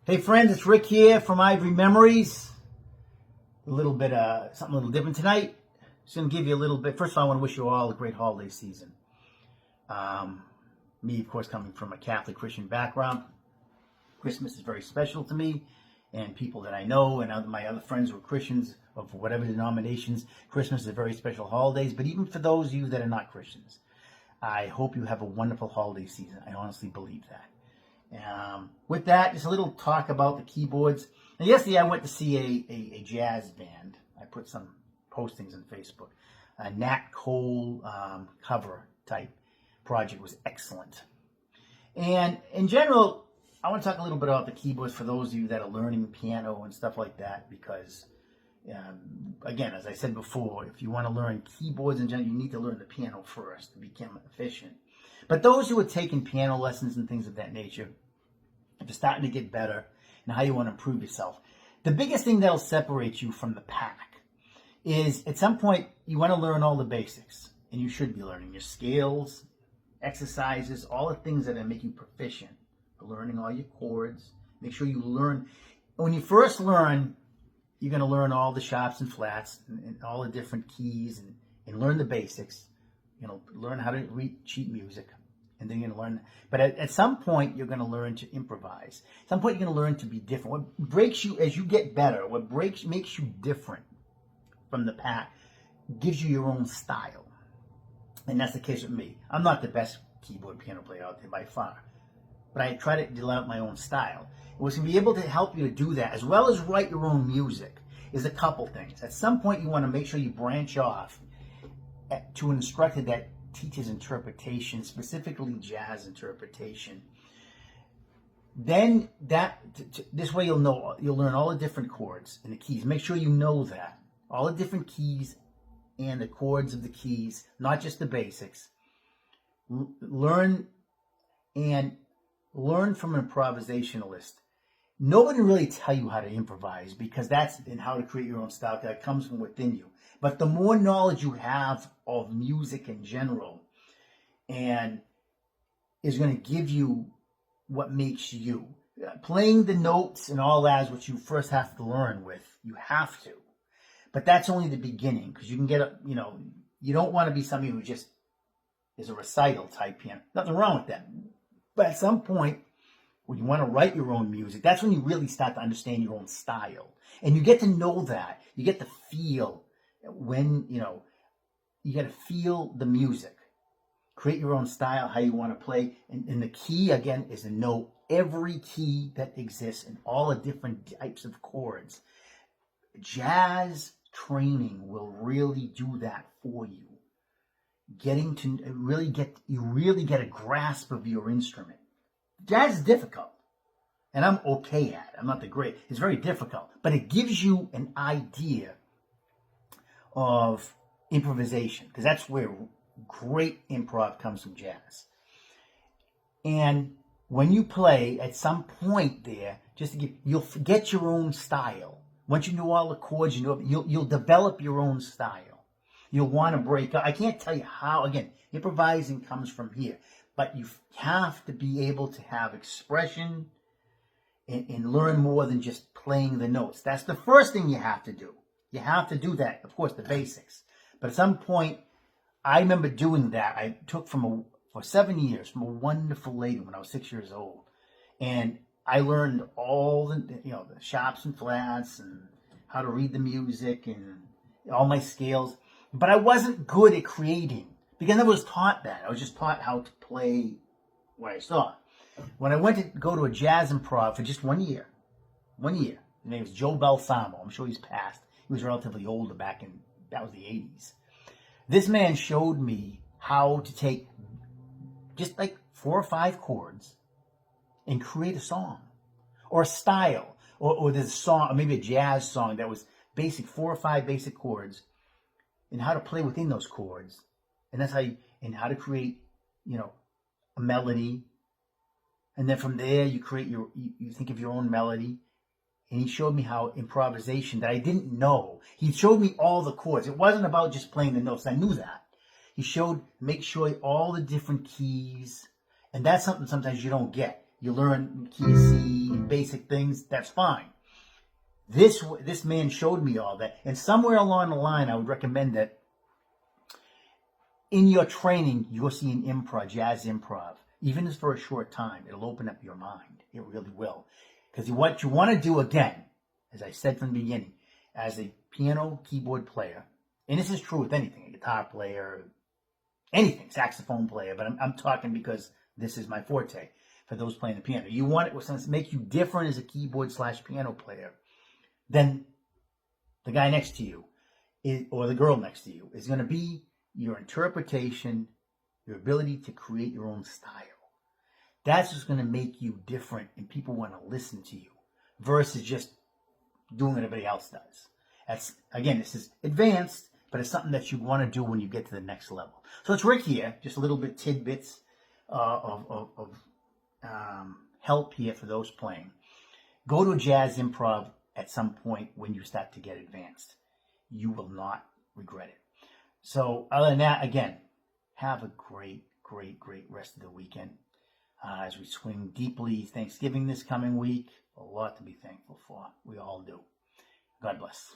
Hey friends, it's Rick here from Ivory Memories. A little bit something a little different tonight. Just gonna give you a little bit. First of all, I want to wish you all a great holiday season. Me, of course, coming from a Catholic Christian background, Christmas is very special to me, and people that I know and my other friends who are Christians of whatever denominations, Christmas is a very special holiday. But even for those of you that are not Christians, I hope you have a wonderful holiday season. I honestly believe that. With that, just a little talk about the keyboards. Now, yesterday I went to see a jazz band. I put some postings on Facebook. A Nat Cole cover type project was excellent. And in general, I want to talk a little bit about the keyboards for those of you that are learning piano and stuff like that, because again, as I said before, if you want to learn keyboards in general, you need to learn the piano first to become efficient. But those who are taking piano lessons and things of that nature, if you're starting to get better and how you want to improve yourself, the biggest thing that'll separate you from the pack is at some point you want to learn all the basics, and you should be learning your scales, exercises, all the things that make you proficient. Learning all your chords. Make sure you learn. When you first learn, you're going to learn all the sharps and flats and all the different keys and learn the basics. You know, learn how to read sheet music, and then you're going to learn. But at some point, you're going to learn to improvise. At some point, you're going to learn to be different. What breaks you as you get better, makes you different from the pack, gives you your own style. And that's the case with me. I'm not the best keyboard piano player out there by far, but I try to develop my own style. And what's going to be able to help you to do that, as well as write your own music, is a couple things. At some point, you want to make sure you branch off to an instructor that teaches interpretation, specifically jazz interpretation. Then this way you'll learn all the different chords and the keys. Make sure you know that. All the different keys and the chords of the keys, not just the basics. Learn from an improvisationalist. Nobody really tell you how to improvise, because that's and how to create your own style. That comes from within you. But the more knowledge you have of music in general, and is going to give you what makes you. Playing the notes and all that is what you first have to learn with. You have to. But that's only the beginning, because you can get you don't want to be somebody who just is a recital type piano. Nothing wrong with that. But at some point, when you want to write your own music, that's when you really start to understand your own style. And you get to know that. You get to feel when, you got to feel the music. Create your own style, how you want to play. And the key, again, is to know every key that exists and all the different types of chords. Jazz training will really do that for you. Getting to really get a grasp of your instrument. Jazz is difficult, and I'm okay at it. I'm not the great. It's very difficult, but it gives you an idea of improvisation, because that's where great improv comes from jazz. And when you play, at some point there, you'll forget your own style. Once you know all the chords, you'll develop your own style. You'll want to break up. I can't tell you how. Again, improvising comes from here. But you have to be able to have expression and learn more than just playing the notes. That's the first thing you have to do. You have to do that, of course, the basics. But at some point, I remember doing that. I took for 7 years from a wonderful lady when I was 6 years old. And I learned all the sharps and flats and how to read the music and all my scales. But I wasn't good at creating, because I was taught that. I was just taught how to play what I saw. When I went to go to a jazz improv for just 1 year, his name was Joe Balsamo. I'm sure he's passed. He was relatively older that was the 80s. This man showed me how to take just like 4 or 5 chords and create a song or a style, or there's a song, or maybe a jazz song that was basic, 4 or 5 basic chords, and how to play within those chords. And that's how to create, a melody. And then from there, you think of your own melody. And he showed me how improvisation that I didn't know. He showed me all the chords. It wasn't about just playing the notes. I knew that. He showed, make sure all the different keys. And that's something sometimes you don't get. you learn key C, basic things, that's fine. This man showed me all that. And somewhere along the line, I would recommend that in your training, you'll see an improv, jazz improv. Even if it's for a short time, it'll open up your mind. It really will. Because what you want to do, again, as I said from the beginning, as a piano keyboard player, and this is true with anything, a guitar player, anything, saxophone player, but I'm talking because this is my forte for those playing the piano. You want it to make you different as a keyboard/piano player than the guy next to you or the girl next to you. Is going to be your interpretation, your ability to create your own style. That's what's going to make you different and people want to listen to you versus just doing what everybody else does. That's, again, this is advanced, but it's something that you want to do when you get to the next level. So it's Rick here, just a little bit tidbits of help here for those playing. Go to a jazz improv at some point when you start to get advanced. You will not regret it. So other than that, again, have a great rest of the weekend. As we swing deeply Thanksgiving this coming week, a lot to be thankful for. We all do. God bless.